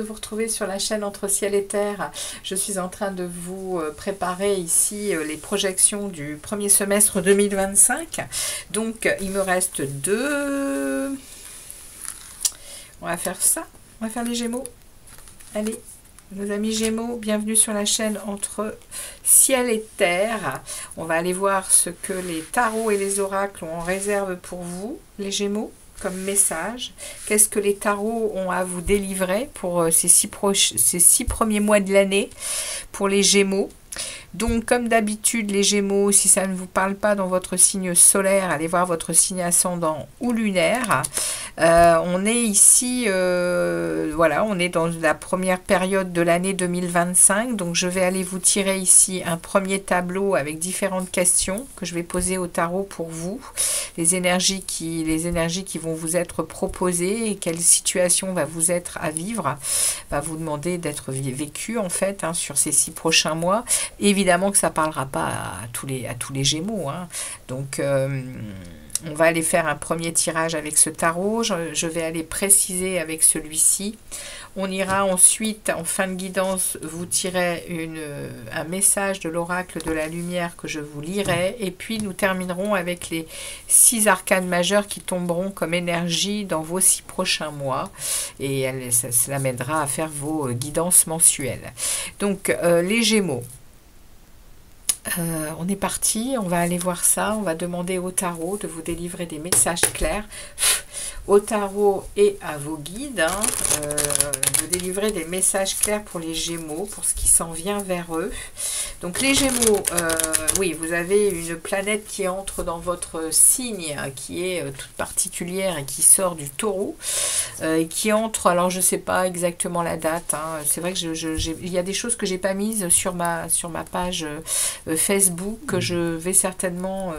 de vous retrouver sur la chaîne Entre Ciel et Terre. Je suis en train de vous préparer ici les projections du premier semestre 2025. Donc, il me reste deux... On va faire ça. On va faire les Gémeaux. Allez, nos amis Gémeaux, bienvenue sur la chaîne Entre Ciel et Terre. On va aller voir ce que les tarots et les oracles ont en réserve pour vous, les Gémeaux, comme message. Qu'est-ce que les tarots ont à vous délivrer pour ces six premiers mois de l'année pour les Gémeaux. Donc, comme d'habitude, les Gémeaux, si ça ne vous parle pas dans votre signe solaire, allez voir votre signe ascendant ou lunaire. On est ici, voilà, on est dans la première période de l'année 2025. Donc, je vais aller vous tirer ici un premier tableau avec différentes questions que je vais poser au tarot pour vous. Les énergies qui vont vous être proposées et quelle situation va vous être à vivre, va vous demander d'être vécu en fait sur ces 6 prochains mois. Évidemment que ça ne parlera pas à tous les Gémeaux. Donc, on va aller faire un premier tirage avec ce tarot. Je vais aller préciser avec celui-ci. On ira ensuite, en fin de guidance, vous tirer un message de l'oracle de la lumière que je vous lirai. Et puis, nous terminerons avec les 6 arcanes majeures qui tomberont comme énergie dans vos 6 prochains mois. Et cela m'aidera à faire vos guidances mensuelles. Donc, les Gémeaux. On est parti, on va aller voir ça, on va demander au tarot de vous délivrer des messages clairs, au tarot et à vos guides, de délivrer des messages clairs pour les Gémeaux, pour ce qui s'en vient vers eux. Donc les Gémeaux, oui, vous avez une planète qui entre dans votre signe, qui est toute particulière et qui sort du taureau, et qui entre, alors je ne sais pas exactement la date, c'est vrai que il y a des choses que j'ai pas mises sur ma page Facebook, que je vais certainement,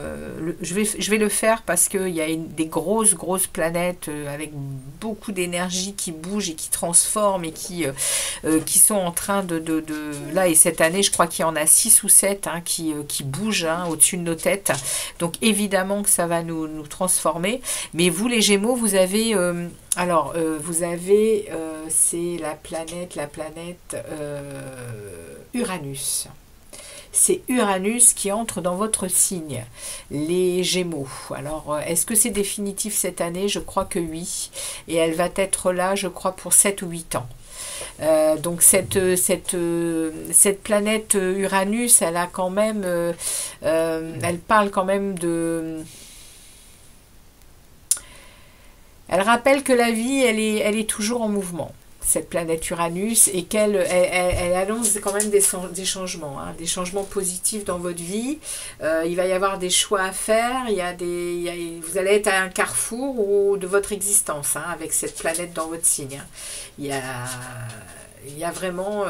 je vais le faire parce qu'il y a des grosses planètes avec beaucoup d'énergie qui bougent et qui transforment et qui sont en train de là, et cette année je crois qu'il y en a 6 ou 7 qui bougent au-dessus de nos têtes. Donc évidemment que ça va nous transformer. Mais vous les Gémeaux, vous avez vous avez c'est la planète Uranus. C'est Uranus qui entre dans votre signe, les Gémeaux. Alors, est-ce que c'est définitif cette année? Je crois que oui. Et elle va être là, je crois, pour 7 ou 8 ans. Donc, cette planète Uranus, elle a quand même... elle parle quand même de... Elle rappelle que la vie, elle est toujours en mouvement, cette planète Uranus, et qu'elle annonce quand même des changements, des changements positifs dans votre vie. Il va y avoir des choix à faire, vous allez être à un carrefour de votre existence, avec cette planète dans votre signe. Il y a vraiment,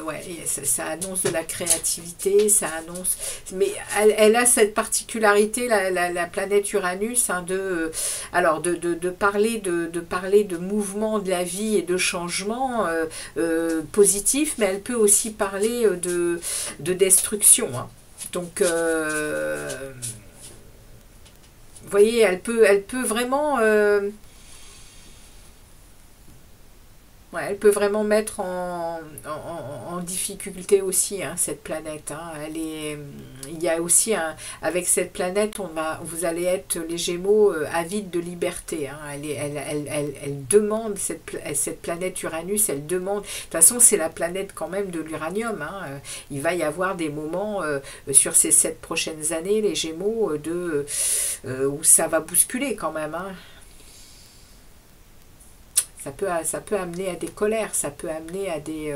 ouais, ça annonce de la créativité, ça annonce, mais elle a cette particularité, la planète Uranus, de parler de mouvement de la vie et de changement positif, mais elle peut aussi parler de destruction. Donc, vous voyez, elle peut vraiment... ouais, elle peut vraiment mettre en difficulté aussi cette planète. Il y a aussi avec cette planète, vous allez être les Gémeaux avides de liberté. Elle demande cette planète Uranus. Elle demande. De toute façon, c'est la planète quand même de l'uranium. Il va y avoir des moments sur ces 7 prochaines années, les Gémeaux, où ça va bousculer quand même. Ça peut amener à des colères, ça peut amener à des...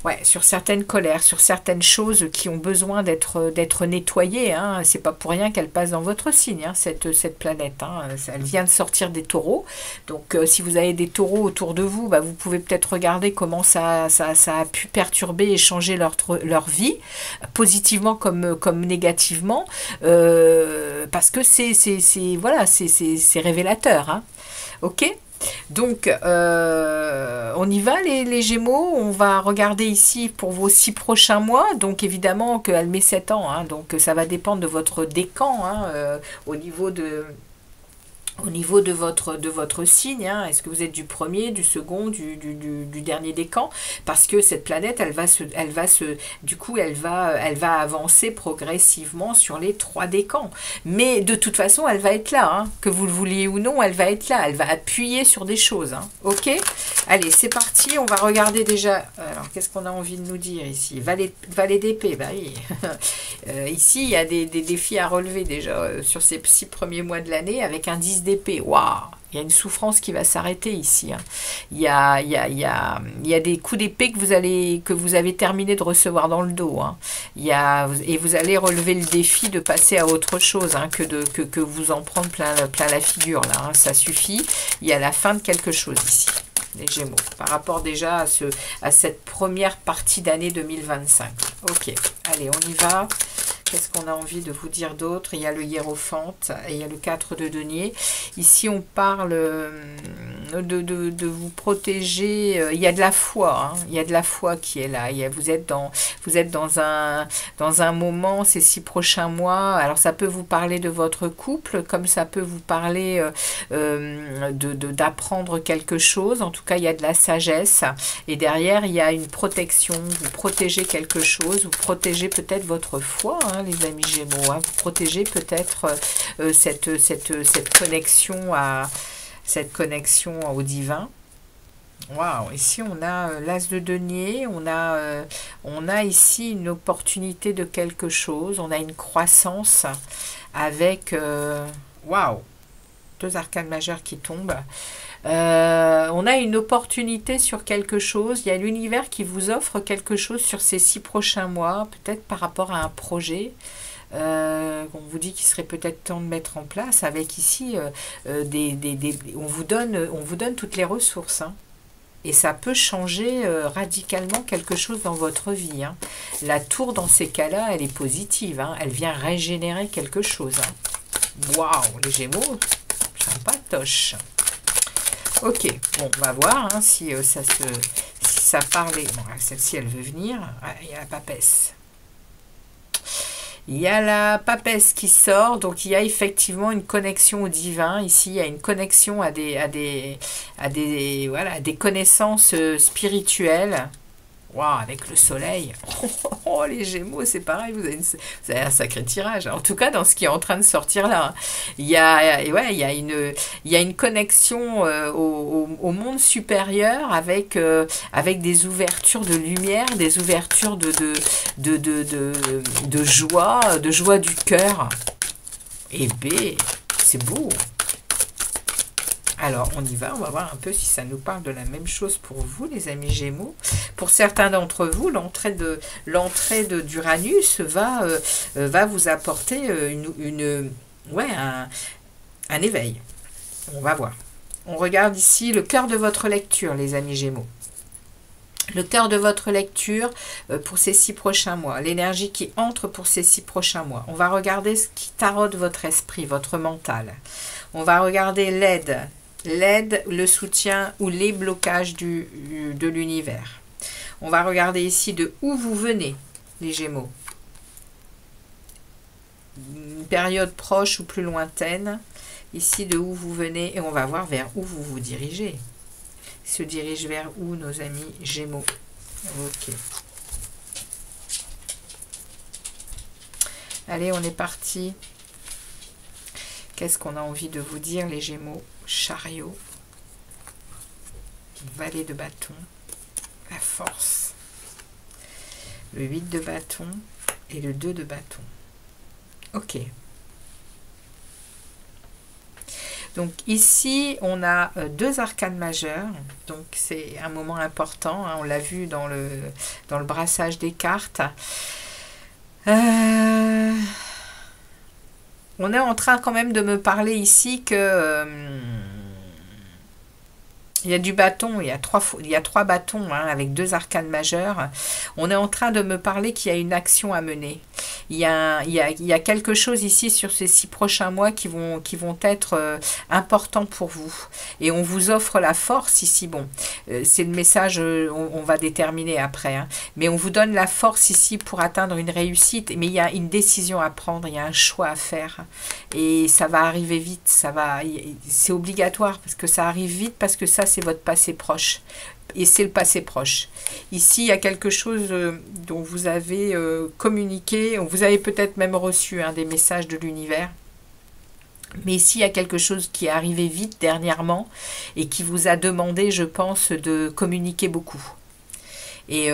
ouais, sur certaines colères, sur certaines choses qui ont besoin d'être nettoyées. C'est pas pour rien qu'elle passe dans votre signe, cette planète. Elle vient de sortir des taureaux. Donc, si vous avez des taureaux autour de vous, vous pouvez peut-être regarder comment ça a pu perturber et changer leur vie, positivement comme négativement, parce que c'est révélateur. Ok ? Donc, on y va les Gémeaux, on va regarder ici pour vos 6 prochains mois, donc évidemment qu'elle met 7 ans, donc ça va dépendre de votre décan au niveau de au niveau de votre signe, hein. Est-ce que vous êtes du premier, du second, du dernier décan? Parce que cette planète, du coup, elle va avancer progressivement sur les 3 décans. Mais de toute façon, elle va être là, hein. Que vous le vouliez ou non, elle va être là. Elle va appuyer sur des choses, hein. Ok? Allez, c'est parti. On va regarder déjà. Alors, qu'est-ce qu'on a envie de nous dire ici? Valet d'épée, bah oui. Ici, il y a des défis à relever déjà sur ces 6 premiers mois de l'année avec un 10 d'épée. Waouh! Il y a une souffrance qui va s'arrêter ici, hein. Il y a des coups d'épée que vous avez terminé de recevoir dans le dos, hein. Et vous allez relever le défi de passer à autre chose, hein, que vous en prendre plein la figure, là, hein. Ça suffit. Il y a la fin de quelque chose ici, les Gémeaux, par rapport déjà à cette première partie d'année 2025. Ok, allez, on y va. Qu'est-ce qu'on a envie de vous dire d'autre? Il y a le hiérophante et il y a le 4 de denier. Ici, on parle de vous protéger. Il y a de la foi, hein. Il y a de la foi qui est là. Vous êtes dans un moment, ces 6 prochains mois. Alors, ça peut vous parler de votre couple, comme ça peut vous parler d'apprendre quelque chose. En tout cas, il y a de la sagesse. Et derrière, il y a une protection. Vous protégez quelque chose. Vous protégez peut-être votre foi, hein, les amis Gémeaux, hein. Vous protégez peut-être cette connexion au divin. Waouh, ici on a l'as de denier, on a ici une opportunité de quelque chose, on a une croissance avec waouh, 2 arcanes majeures qui tombent. On a une opportunité sur quelque chose. Il y a l'univers qui vous offre quelque chose sur ces 6 prochains mois, peut-être par rapport à un projet. On vous dit qu'il serait peut-être temps de mettre en place avec ici on vous donne toutes les ressources, hein. Et ça peut changer radicalement quelque chose dans votre vie, hein. La tour, dans ces cas-là, elle est positive, hein. Elle vient régénérer quelque chose, hein. Waouh, les Gémeaux, sympatoche. Ok, bon, on va voir, hein, si ça parlait. Bon, celle-ci, elle veut venir. Ah, il y a la papesse. Il y a la papesse qui sort, donc il y a effectivement une connexion au divin. Ici, il y a une connexion à des connaissances spirituelles. Waouh, avec le soleil. Oh, les Gémeaux, c'est pareil, vous avez un sacré tirage. En tout cas, dans ce qui est en train de sortir là, il y a une connexion au monde supérieur avec des ouvertures de lumière, des ouvertures de joie du cœur. Et B, c'est beau. Alors, on y va, on va voir un peu si ça nous parle de la même chose pour vous, les amis Gémeaux. Pour certains d'entre vous, l'entrée d'Uranus va vous apporter un éveil. On va voir. On regarde ici le cœur de votre lecture, les amis Gémeaux. Le cœur de votre lecture pour ces 6 prochains mois, l'énergie qui entre pour ces 6 prochains mois. On va regarder ce qui taraude votre esprit, votre mental. On va regarder l'aide, le soutien ou les blocages de l'univers. On va regarder ici de où vous venez, les Gémeaux. Une période proche ou plus lointaine. Ici, de où vous venez. Et on va voir vers où vous vous dirigez. Ils se dirigent vers où, nos amis Gémeaux? Ok. Allez, on est parti. Qu'est-ce qu'on a envie de vous dire, les Gémeaux? Chariot, valet de bâton, la force, le 8 de bâton et le 2 de bâton. Ok. Donc ici, on a 2 arcanes majeures. Donc c'est un moment important, hein, on l'a vu dans le brassage des cartes. On est en train quand même de me parler ici que il y a du bâton, il y a 3 bâtons, hein, avec 2 arcanes majeures. On est en train de me parler qu'il y a une action à mener. il y a quelque chose ici sur ces 6 prochains mois qui vont être importants pour vous. Et on vous offre la force ici. Bon, c'est le message, on va déterminer après. Hein, mais on vous donne la force ici pour atteindre une réussite. Mais il y a une décision à prendre, il y a un choix à faire. Et ça va arriver vite. C'est obligatoire parce que ça arrive vite, parce que ça, c'est votre passé proche. Et c'est le passé proche. Ici, il y a quelque chose dont vous avez communiqué, vous avez peut-être même reçu des messages de l'univers. Mais ici, il y a quelque chose qui est arrivé vite dernièrement et qui vous a demandé, je pense, de communiquer beaucoup. Et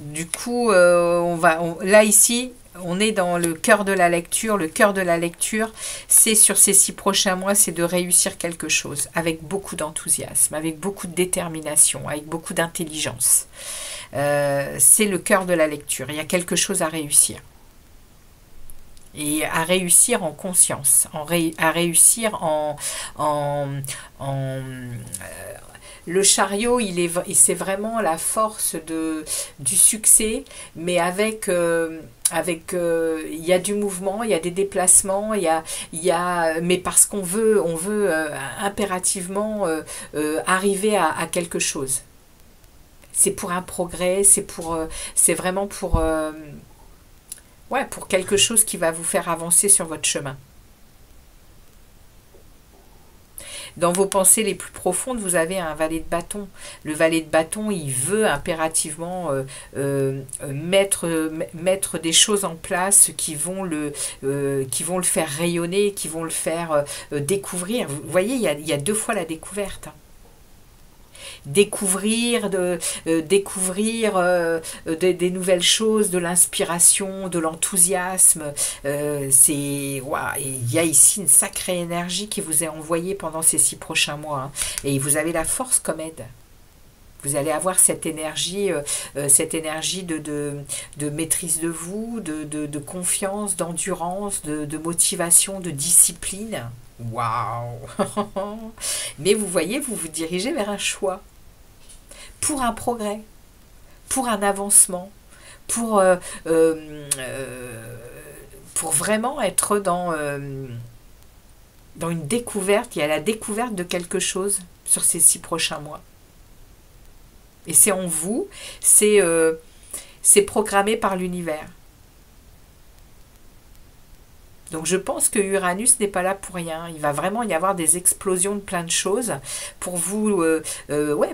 du coup, là, ici, on est dans le cœur de la lecture. Le cœur de la lecture, c'est sur ces 6 prochains mois, c'est de réussir quelque chose avec beaucoup d'enthousiasme, avec beaucoup de détermination, avec beaucoup d'intelligence. C'est le cœur de la lecture. Il y a quelque chose à réussir. Et à réussir en conscience, à réussir le chariot, c'est vraiment la force du succès, mais avec il y a du mouvement, il y a des déplacements, mais parce qu'on veut impérativement arriver à quelque chose. C'est pour un progrès, c'est vraiment pour quelque chose qui va vous faire avancer sur votre chemin. Dans vos pensées les plus profondes, vous avez un valet de bâton. Le valet de bâton, il veut impérativement mettre des choses en place qui vont le faire rayonner, qui vont le faire découvrir. Vous voyez, il y a 2 fois la découverte. Découvrir des nouvelles choses, de l'inspiration, de l'enthousiasme. Il y a ici une sacrée énergie qui vous est envoyée pendant ces 6 prochains mois. Hein, et vous avez la force comme aide. Vous allez avoir cette énergie de maîtrise de vous, de confiance, d'endurance, de motivation, de discipline. Waouh! Mais vous voyez, vous vous dirigez vers un choix. Pour un progrès, pour un avancement, pour vraiment être dans une découverte. Il y a la découverte de quelque chose sur ces 6 prochains mois. Et c'est en vous, c'est programmé par l'univers. Donc je pense que Uranus n'est pas là pour rien. Il va vraiment y avoir des explosions de plein de choses pour vous,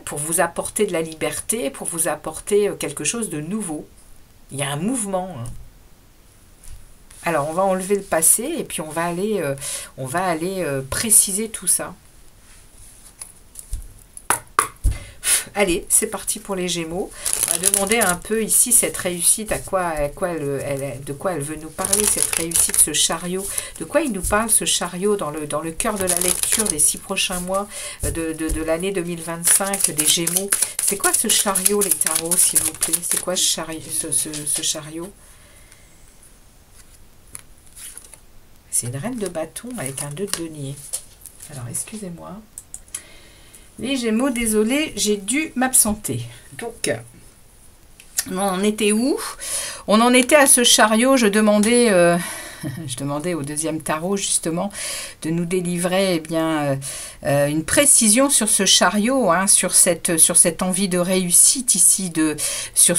pour vous apporter de la liberté, pour vous apporter quelque chose de nouveau. Il y a un mouvement. Hein. Alors on va enlever le passé et puis on va aller préciser tout ça. Allez, c'est parti pour les Gémeaux. On va demander un peu ici cette réussite, de quoi elle veut nous parler, cette réussite, ce chariot. De quoi il nous parle, ce chariot, dans le cœur de la lecture des 6 prochains mois de l'année 2025 des Gémeaux. C'est quoi ce chariot, les tarots, s'il vous plaît? C'est quoi ce chariot? C'est une reine de bâton avec un 2 de denier. Alors, excusez-moi. Les Gémeaux, désolé, j'ai dû m'absenter. Donc, on en était où? On en était à ce chariot. Je demandais au 2e tarot, justement, de nous délivrer une précision sur ce chariot, hein, sur cette envie de réussite ici.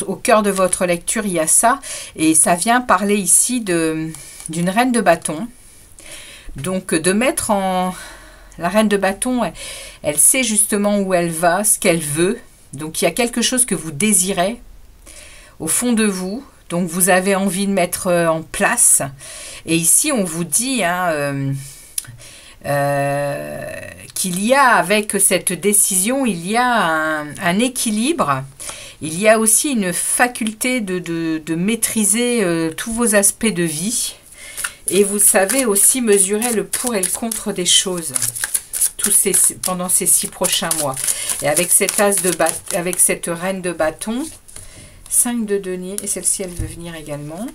Au cœur de votre lecture, il y a ça. Et ça vient parler ici d'une reine de bâton. Donc, de mettre en... La reine de bâton, elle sait justement où elle va, ce qu'elle veut. Donc, il y a quelque chose que vous désirez au fond de vous. Donc, vous avez envie de mettre en place. Et ici, on vous dit qu'il y a, avec cette décision, il y a un équilibre. Il y a aussi une faculté de maîtriser tous vos aspects de vie. Et vous savez aussi mesurer le pour et le contre des choses pendant ces 6 prochains mois. Et avec cette avec cette reine de bâton, 5 de denier, et celle-ci, elle veut venir également.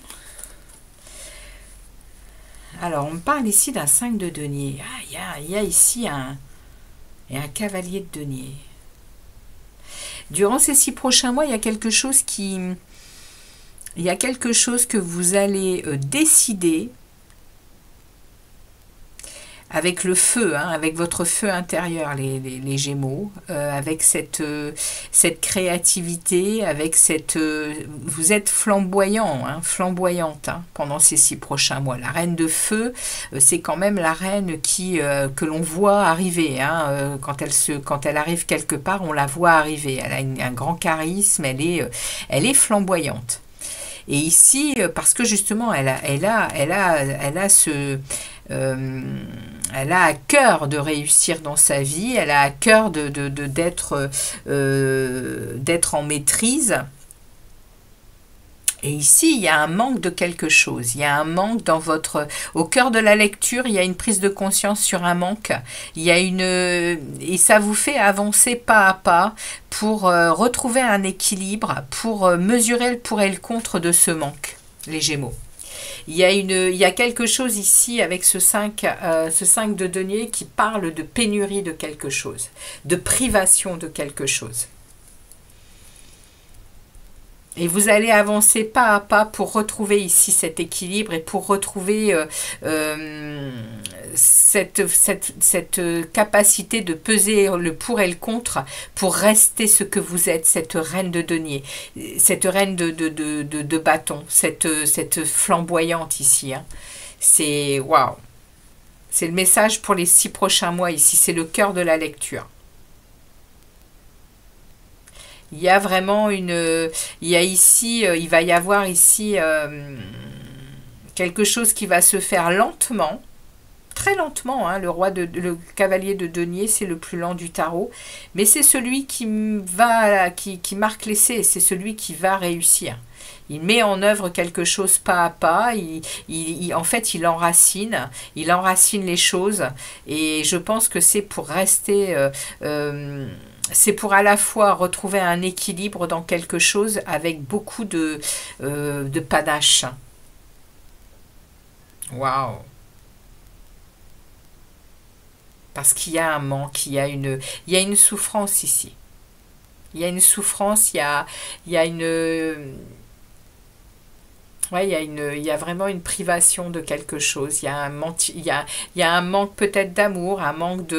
Alors, on me parle ici d'un 5 de denier. Ah, il y a ici un cavalier de denier. Durant ces 6 prochains mois, il y a quelque chose qui il y a quelque chose que vous allez décider avec le feu, hein, avec votre feu intérieur, les Gémeaux, avec cette créativité, avec cette... vous êtes flamboyant, hein, flamboyante hein, pendant ces 6 prochains mois. La reine de feu, c'est quand même la reine que l'on voit arriver. Hein, quand elle arrive quelque part, on la voit arriver. Elle a un grand charisme, elle est flamboyante. Et ici, parce que justement, elle a ce... elle a à cœur de réussir dans sa vie, elle a à cœur d'être en maîtrise. Et ici, il y a un manque de quelque chose. Il y a un manque au cœur de la lecture, il y a une prise de conscience sur un manque. Et ça vous fait avancer pas à pas pour retrouver un équilibre, pour mesurer le pour et le contre de ce manque, les Gémeaux. Il y a quelque chose ici avec ce 5 de denier qui parle de pénurie de quelque chose, de privation de quelque chose. Et vous allez avancer pas à pas pour retrouver ici cet équilibre et pour retrouver cette capacité de peser le pour et le contre pour rester ce que vous êtes, cette reine de denier, cette reine de bâton, cette flamboyante ici. Hein. C'est waouh! C'est le message pour les 6 prochains mois ici, c'est le cœur de la lecture. Il y a vraiment il va y avoir ici quelque chose qui va se faire lentement, très lentement. Hein, le cavalier de denier, c'est le plus lent du tarot, mais c'est celui qui marque l'essai, c'est celui qui va réussir. Il met en œuvre quelque chose pas à pas, en fait il enracine les choses, et je pense que c'est pour rester... c'est pour à la fois retrouver un équilibre dans quelque chose avec beaucoup de panache. Waouh! Parce qu'il y a un manque, il y a une souffrance ici. Il y a une souffrance, il y a une... Ouais, il y a vraiment une privation de quelque chose. Il y a un manque peut-être d'amour, un manque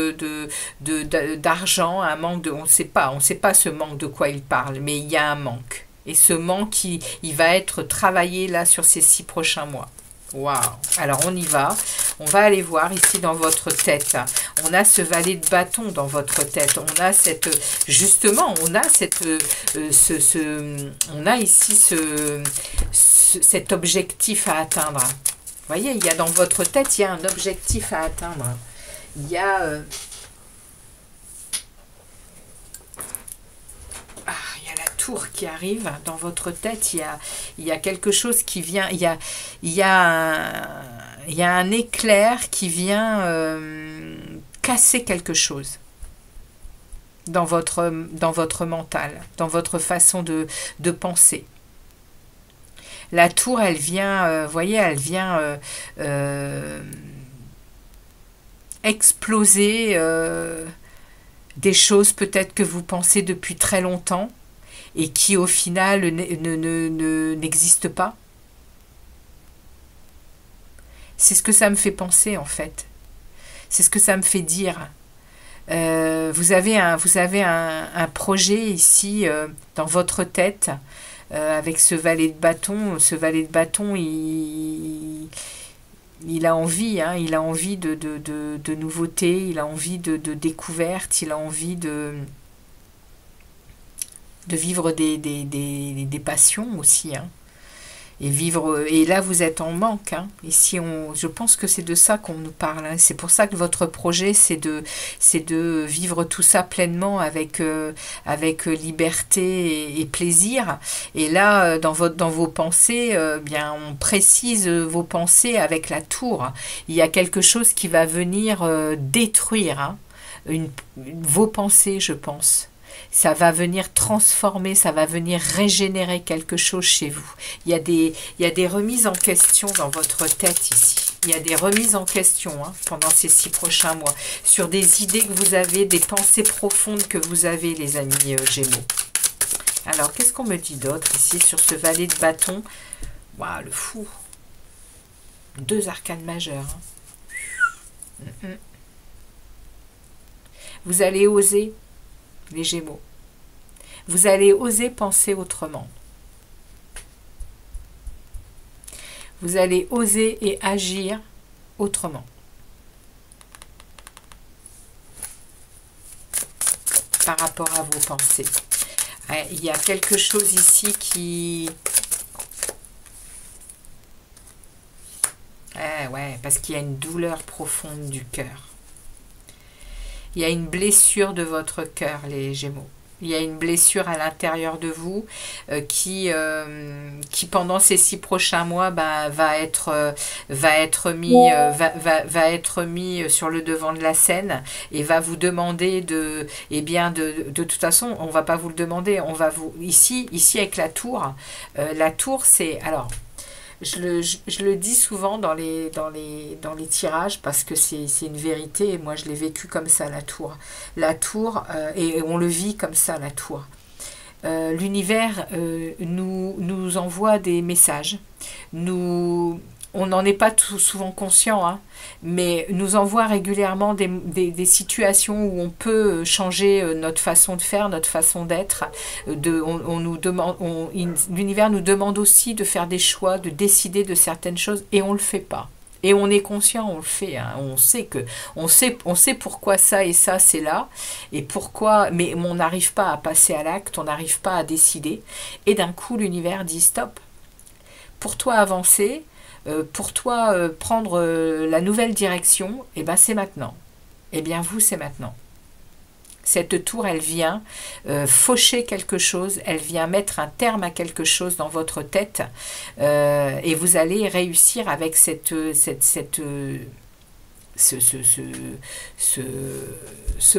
d'argent, un manque de... On ne sait pas ce manque de quoi il parle, mais il y a un manque. Et ce manque, il va être travaillé là sur ces 6 prochains mois. Waouh! Alors on y va. On va aller voir ici dans votre tête. On a ce valet de bâton dans votre tête. On a justement, on a ici cet objectif à atteindre. Vous voyez, il y a dans votre tête, il y a un objectif à atteindre. Il y a... la tour qui arrive dans votre tête. Il y a quelque chose qui vient. Il y a un éclair qui vient casser quelque chose dans votre mental, dans votre façon de penser. La tour, elle vient, vous voyez, elle vient exploser des choses peut-être que vous pensez depuis très longtemps et qui au final n'existent pas. C'est ce que ça me fait penser en fait. C'est ce que ça me fait dire. Vous avez un projet ici dans votre tête avec ce valet de bâton. Ce valet de bâton, il a envie, hein, il a envie de nouveautés, il a envie de découvertes, il a envie de vivre des passions aussi, hein. Et là vous êtes en manque, hein. Ici je pense que c'est de ça qu'on nous parle, hein. C'est pour ça que votre projet c'est de vivre tout ça pleinement avec liberté et plaisir. Et là dans vos pensées, bien on précise vos pensées avec la tour. Il y a quelque chose qui va venir détruire, hein, vos pensées, je pense. Ça va venir transformer, ça va venir régénérer quelque chose chez vous. Il y a des remises en question dans votre tête ici. Il y a des remises en question, hein, pendant ces 6 prochains mois sur des idées que vous avez, des pensées profondes que vous avez, les amis Gémeaux. Alors, qu'est-ce qu'on me dit d'autre ici sur ce valet de bâton? Waouh, le fou. 2 arcanes majeures. Vous allez oser, les Gémeaux. Vous allez oser penser autrement. Vous allez oser et agir autrement. Par rapport à vos pensées. Il y a quelque chose ici qui... ouais, parce qu'il y a une douleur profonde du cœur. Il y a une blessure de votre cœur, les Gémeaux. Il y a une blessure à l'intérieur de vous qui pendant ces 6 prochains mois va être mis sur le devant de la scène et va vous demander de toute façon, on va pas vous le demander, on va vous ici avec la tour c'est alors je le dis souvent dans les tirages parce que c'est une vérité et moi je l'ai vécu comme ça, la tour. Et on le vit comme ça, la tour. L'univers nous envoie des messages. On n'en est pas souvent conscient, hein, mais nous envoie régulièrement des situations où on peut changer notre façon de faire, notre façon d'être. L'univers nous demande aussi de faire des choix, de décider de certaines choses, et on ne le fait pas. Et on est conscient, on le fait, hein. On sait pourquoi ça et ça c'est là, et pourquoi, mais on n'arrive pas à passer à l'acte, on n'arrive pas à décider. Et d'un coup, l'univers dit stop. Pour toi avancer, pour toi prendre la nouvelle direction, et ben c'est maintenant. Et bien vous, c'est maintenant. Cette tour, elle vient faucher quelque chose, elle vient mettre un terme à quelque chose dans votre tête, et vous allez réussir avec ce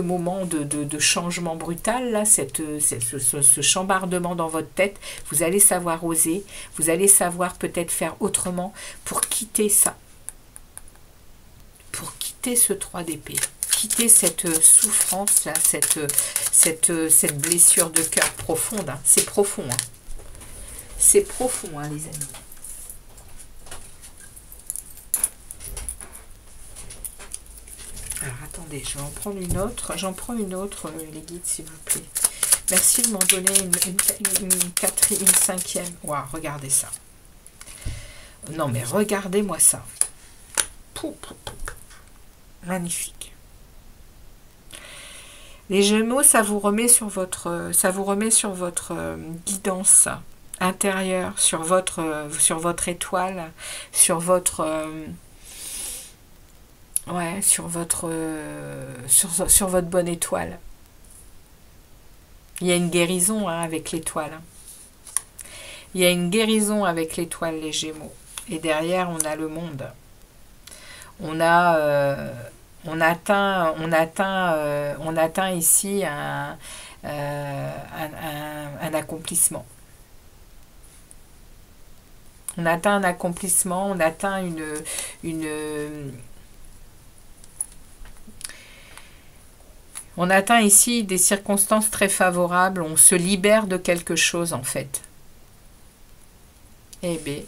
moment de changement brutal, là, ce chambardement dans votre tête. Vous allez savoir oser, vous allez savoir peut-être faire autrement pour quitter ça, pour quitter ce 3 d'épée, quitter cette souffrance là, cette blessure de cœur profonde, hein. C'est profond, hein. C'est profond, hein, les amis. Alors attendez, je vais en prendre une autre. J'en prends une autre, les guides, s'il vous plaît. Merci de m'en donner une cinquième. Waouh, regardez ça. Non mais regardez-moi ça. Pou, pou, pou. Magnifique. Les Gémeaux, ça vous remet sur votre guidance intérieure, sur votre étoile, sur votre sur votre bonne étoile. Il y a une guérison, hein, avec l'étoile. Il y a une guérison avec l'étoile, les Gémeaux. Et derrière, on a le monde. On atteint ici un accomplissement. On atteint un accomplissement, on atteint on atteint ici des circonstances très favorables, on se libère de quelque chose en fait. Eh bien,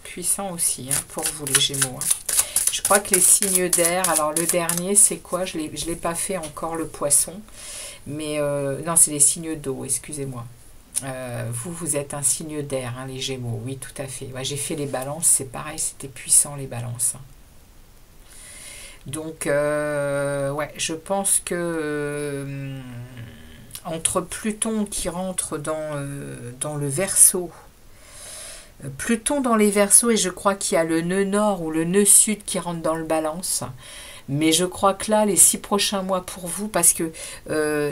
puissant aussi, hein, pour vous les Gémeaux, hein. Je crois que les signes d'air, alors le dernier c'est quoi? Je l'ai pas fait encore, le poisson, mais non, c'est les signes d'eau, excusez-moi. Vous êtes un signe d'air, hein, les Gémeaux, oui, tout à fait. Ouais, j'ai fait les balances, c'est pareil, c'était puissant les balances, hein. Donc, ouais, je pense que entre Pluton qui rentre dans le Verseau, Pluton dans les Verseaux, et je crois qu'il y a le nœud nord ou le nœud sud qui rentre dans le Balance. Mais je crois que là, les 6 prochains mois pour vous, parce que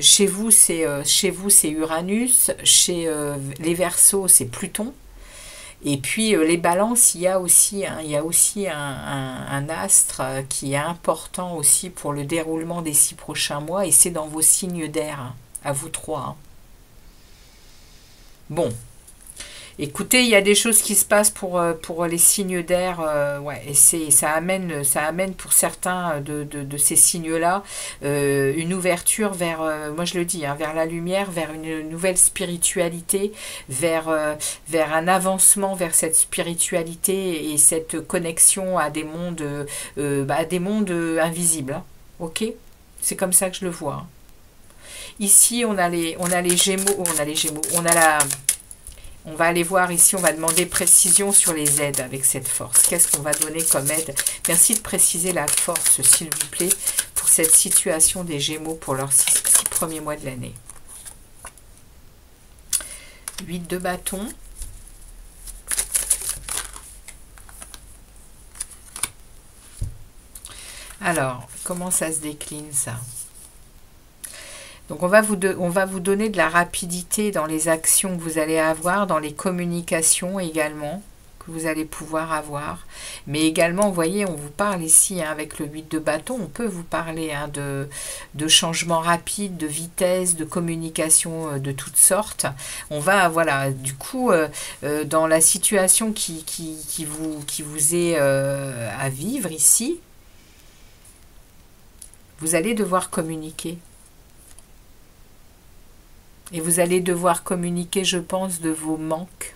chez vous c'est Uranus, chez les Verseaux c'est Pluton, et puis les Balances, il y a aussi un astre qui est important aussi pour le déroulement des 6 prochains mois, et c'est dans vos signes d'air, hein, à vous 3. Hein. Bon. Écoutez, il y a des choses qui se passent pour les signes d'air, ouais, et ça amène pour certains de ces signes-là une ouverture vers, moi je le dis, hein, vers la lumière, vers une nouvelle spiritualité, vers un avancement vers cette spiritualité et cette connexion à à des mondes invisibles. Hein. Ok? C'est comme ça que je le vois. Hein. Ici, on a les Gémeaux, on va aller voir ici, on va demander précision sur les aides avec cette force. Qu'est-ce qu'on va donner comme aide? Merci de préciser la force, s'il vous plaît, pour cette situation des Gémeaux pour leurs 6 premiers mois de l'année. 8 de bâton. Alors, comment ça se décline ça? Donc on va vous donner de la rapidité dans les actions que vous allez avoir, dans les communications également, que vous allez pouvoir avoir. Mais également, vous voyez, on vous parle ici, hein, avec le 8 de bâton, on peut vous parler hein, de changements rapides, de vitesse, de communication de toutes sortes. On va, voilà, du coup, dans la situation qui vous est à vivre ici, vous allez devoir communiquer. Et vous allez devoir communiquer, je pense, de vos manques.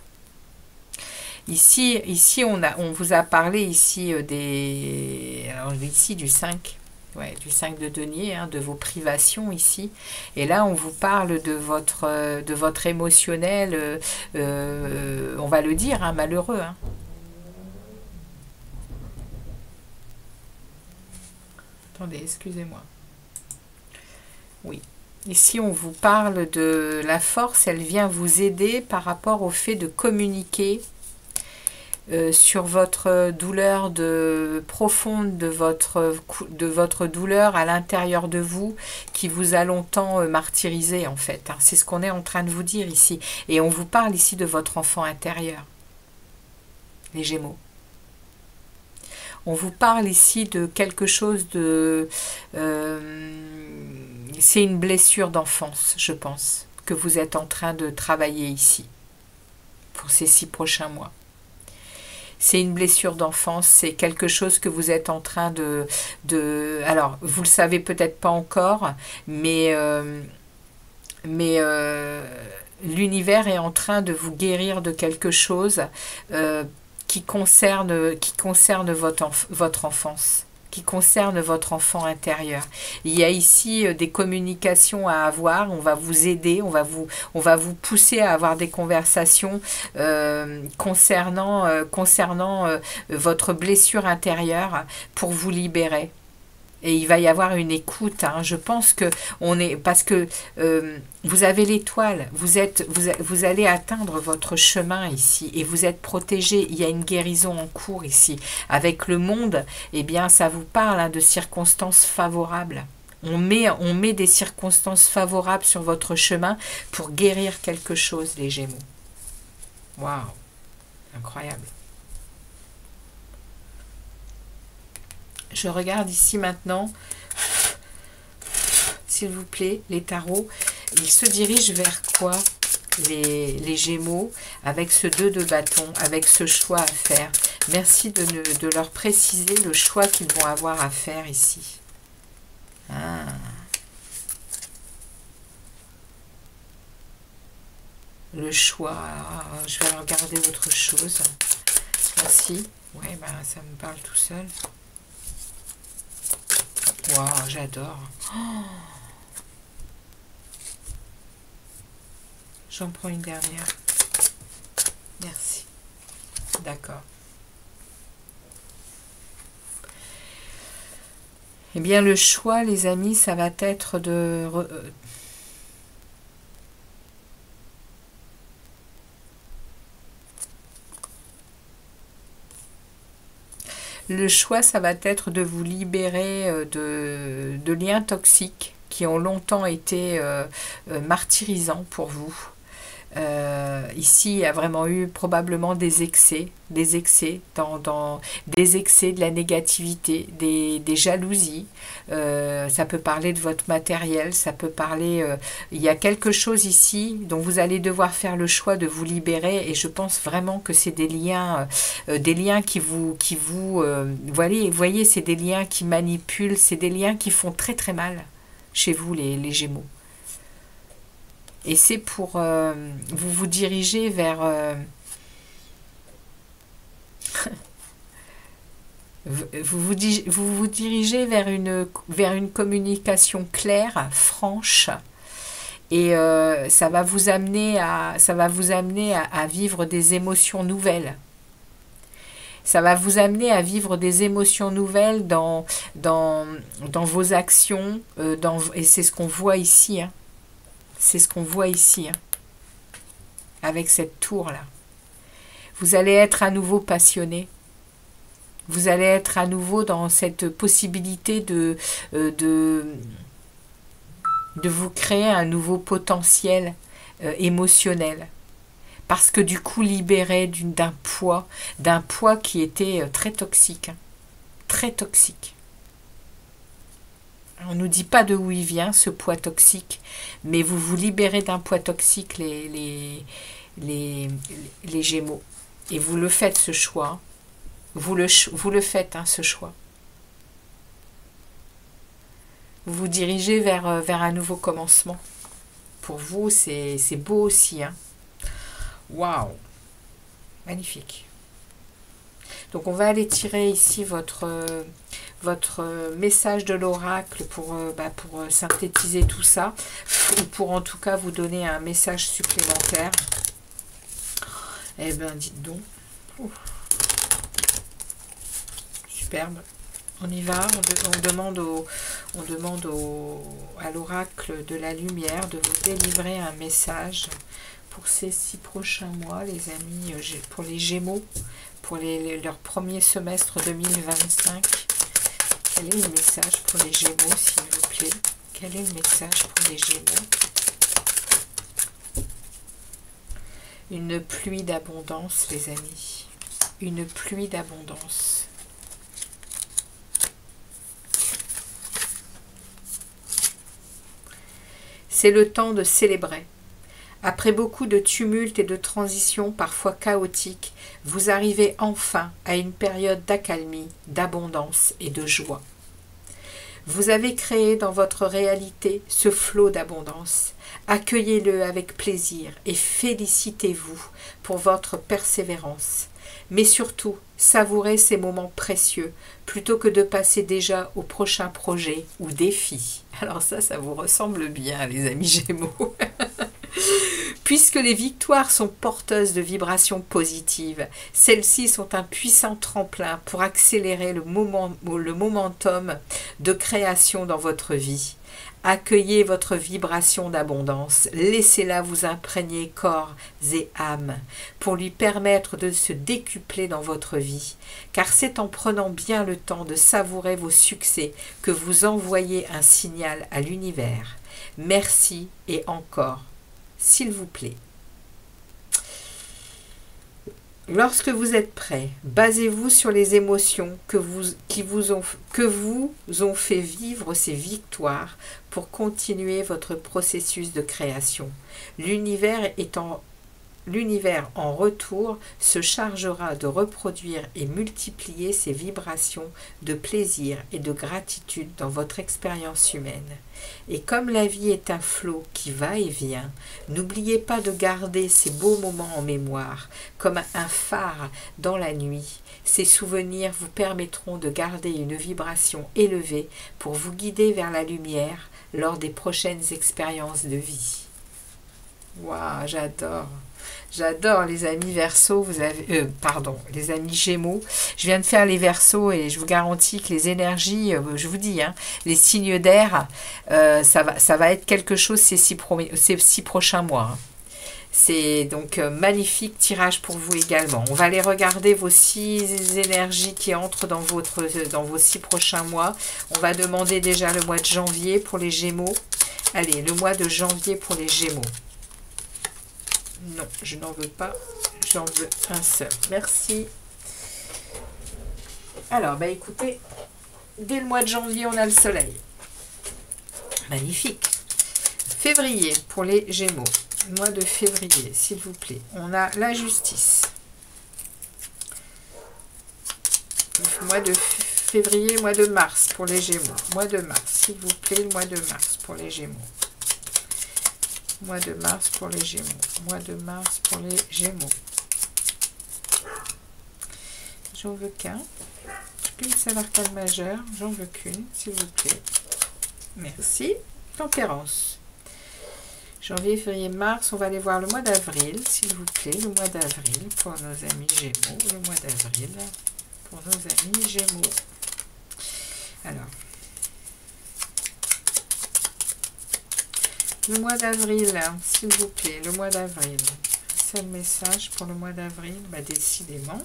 Ici on vous a parlé ici alors ici du 5. Ouais, du 5 de denier, hein, de vos privations ici. Et là, on vous parle de votre émotionnel, on va le dire, hein, malheureux. Hein. Attendez, excusez-moi. Oui. Ici, on vous parle de la force, elle vient vous aider par rapport au fait de communiquer sur votre douleur profonde, de votre douleur à l'intérieur de vous, qui vous a longtemps martyrisé, en fait. Hein. C'est ce qu'on est en train de vous dire ici. Et on vous parle ici de votre enfant intérieur, les Gémeaux. On vous parle ici de quelque chose de... c'est une blessure d'enfance, je pense, que vous êtes en train de travailler ici, pour ces 6 prochains mois. C'est une blessure d'enfance, c'est quelque chose que vous êtes en train alors, vous le savez peut-être pas encore, mais l'univers est en train de vous guérir de quelque chose qui concerne votre enfance, qui concerne votre enfant intérieur. Il y a ici des communications à avoir, on va vous aider, on va vous pousser à avoir des conversations concernant votre blessure intérieure pour vous libérer. Et il va y avoir une écoute. Hein. Je pense que parce que vous avez l'étoile, vous allez atteindre votre chemin ici et vous êtes protégé. Il y a une guérison en cours ici. Avec le monde, eh bien, ça vous parle hein, de circonstances favorables. On met des circonstances favorables sur votre chemin pour guérir quelque chose, les Gémeaux. Waouh, incroyable. Je regarde ici maintenant, s'il vous plaît, les tarots. Ils se dirigent vers quoi, les Gémeaux, avec ce 2 de bâton, avec ce choix à faire. Merci de leur préciser le choix qu'ils vont avoir à faire ici. Ah. Le choix, je vais regarder autre chose. Merci. Ouais, ben, ça me parle tout seul. Waouh, j'adore. Oh, j'en prends une dernière. Merci. D'accord. Eh bien, le choix, les amis, ça va être de... Le choix, ça va être de vous libérer de liens toxiques qui ont longtemps été martyrisants pour vous. Ici, il y a vraiment eu probablement des excès des excès des excès, de la négativité, des jalousies. Ça peut parler de votre matériel, ça peut parler... il y a quelque chose ici dont vous allez devoir faire le choix de vous libérer, et je pense vraiment que c'est des liens voyez, c'est des liens qui manipulent, c'est des liens qui font très très mal chez vous, les Gémeaux. Et c'est pour... vous vous dirigez vers... vous vous dirigez vers une communication claire, franche, et ça va vous amener à vivre des émotions nouvelles. Ça va vous amener à vivre des émotions nouvelles dans vos actions, et c'est ce qu'on voit ici, hein. C'est ce qu'on voit ici, hein, avec cette tour-là. Vous allez être à nouveau passionné. Vous allez être à nouveau dans cette possibilité de vous créer un nouveau potentiel émotionnel. Parce que du coup, libéré d'un poids qui était très toxique. Hein, très toxique. On ne nous dit pas de où il vient, ce poids toxique, mais vous vous libérez d'un poids toxique, les Gémeaux. Et vous le faites, ce choix. Vous le faites, hein, ce choix. Vous vous dirigez vers un nouveau commencement. Pour vous, c'est beau aussi. Hein. Waouh! Magnifique. Donc, on va aller tirer ici votre message de l'oracle pour synthétiser tout ça, ou pour en tout cas vous donner un message supplémentaire. Eh bien, dites donc. Ouf. Superbe. On y va, on demande à l'oracle de la lumière de vous délivrer un message pour ces 6 prochains mois, les amis, pour les Gémeaux, pour leur premier semestre 2025. Quel est le message pour les Gémeaux, s'il vous plaît? Quel est le message pour les Gémeaux? Une pluie d'abondance, les amis. Une pluie d'abondance. C'est le temps de célébrer. Après beaucoup de tumulte et de transitions parfois chaotiques, vous arrivez enfin à une période d'accalmie, d'abondance et de joie. Vous avez créé dans votre réalité ce flot d'abondance. Accueillez-le avec plaisir et félicitez-vous pour votre persévérance. Mais surtout, savourez ces moments précieux plutôt que de passer déjà au prochain projet ou défi. Alors ça vous ressemble bien, les amis Gémeaux. Puisque les victoires sont porteuses de vibrations positives, celles-ci sont un puissant tremplin pour accélérer le momentum de création dans votre vie. Accueillez votre vibration d'abondance, laissez-la vous imprégner corps et âme pour lui permettre de se décupler dans votre vie, car c'est en prenant bien le temps de savourer vos succès que vous envoyez un signal à l'univers. Merci et encore, s'il vous plaît. Lorsque vous êtes prêt, basez-vous sur les émotions que vous ont fait vivre ces victoires pour continuer votre processus de création. L'univers en retour se chargera de reproduire et multiplier ces vibrations de plaisir et de gratitude dans votre expérience humaine. Et comme la vie est un flot qui va et vient, n'oubliez pas de garder ces beaux moments en mémoire, comme un phare dans la nuit. Ces souvenirs vous permettront de garder une vibration élevée pour vous guider vers la lumière lors des prochaines expériences de vie. Waouh, j'adore! J'adore les amis Verseau, les amis Gémeaux. Je viens de faire les Verseaux et je vous garantis que les énergies, je vous dis, hein, les signes d'air, ça va être quelque chose ces 6 prochains mois. Hein. C'est donc magnifique tirage pour vous également. On va aller regarder vos 6 énergies qui entrent dans vos 6 prochains mois. On va demander déjà le mois de janvier pour les Gémeaux. Allez, le mois de janvier pour les Gémeaux. Non, je n'en veux pas. J'en veux un seul. Merci. Alors, bah écoutez, dès le mois de janvier, on a le soleil. Magnifique. Février pour les Gémeaux. Mois de février, s'il vous plaît. On a la justice. Mois de février, mois de mars pour les Gémeaux. Mois de mars, s'il vous plaît, le mois de mars pour les Gémeaux. Mois de mars pour les Gémeaux. Mois de mars pour les Gémeaux. J'en veux qu'un. Une seule arcane majeure. J'en veux qu'une, s'il vous plaît. Merci. Tempérance. Janvier, février, mars. On va aller voir le mois d'avril, s'il vous plaît. Le mois d'avril pour nos amis Gémeaux. Le mois d'avril pour nos amis Gémeaux. Alors. Le mois d'avril, s'il vous plaît. Le mois d'avril. Un seul message pour le mois d'avril. Bah, décidément.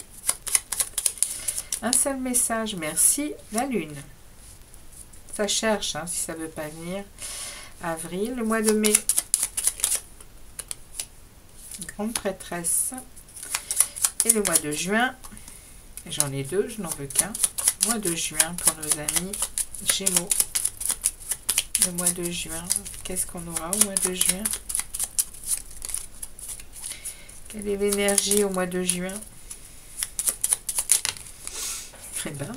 Un seul message, merci. La lune. Ça cherche, hein, si ça ne veut pas venir. Avril, le mois de mai. Grande prêtresse. Et le mois de juin. J'en ai deux, je n'en veux qu'un. Mois de juin pour nos amis Gémeaux. Le mois de juin. Qu'est-ce qu'on aura au mois de juin? Quelle est l'énergie au mois de juin? Eh ben,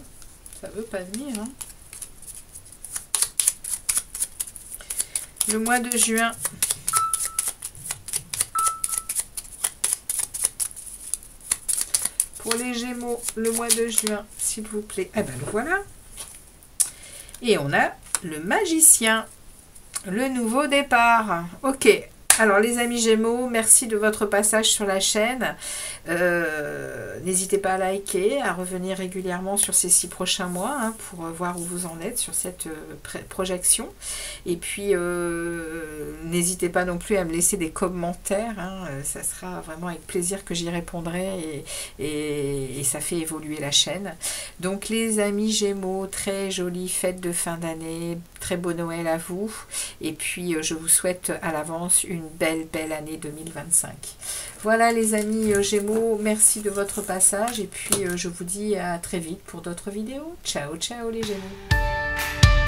ça veut pas venir, hein. Le mois de juin. Pour les Gémeaux, le mois de juin, s'il vous plaît. Eh ben, le voilà. Et on a le magicien. Le nouveau départ. Ok. Alors les amis Gémeaux, merci de votre passage sur la chaîne. N'hésitez pas à liker, à revenir régulièrement sur ces 6 prochains mois, hein, pour voir où vous en êtes sur cette projection. Et puis n'hésitez pas non plus à me laisser des commentaires, hein, ça sera vraiment avec plaisir que j'y répondrai et ça fait évoluer la chaîne. Donc les amis Gémeaux, très jolie fête de fin d'année, très beau Noël à vous. Et puis je vous souhaite à l'avance une belle année 2025. Voilà les amis Gémeaux, merci de votre passage et puis je vous dis à très vite pour d'autres vidéos. Ciao ciao les Gémeaux.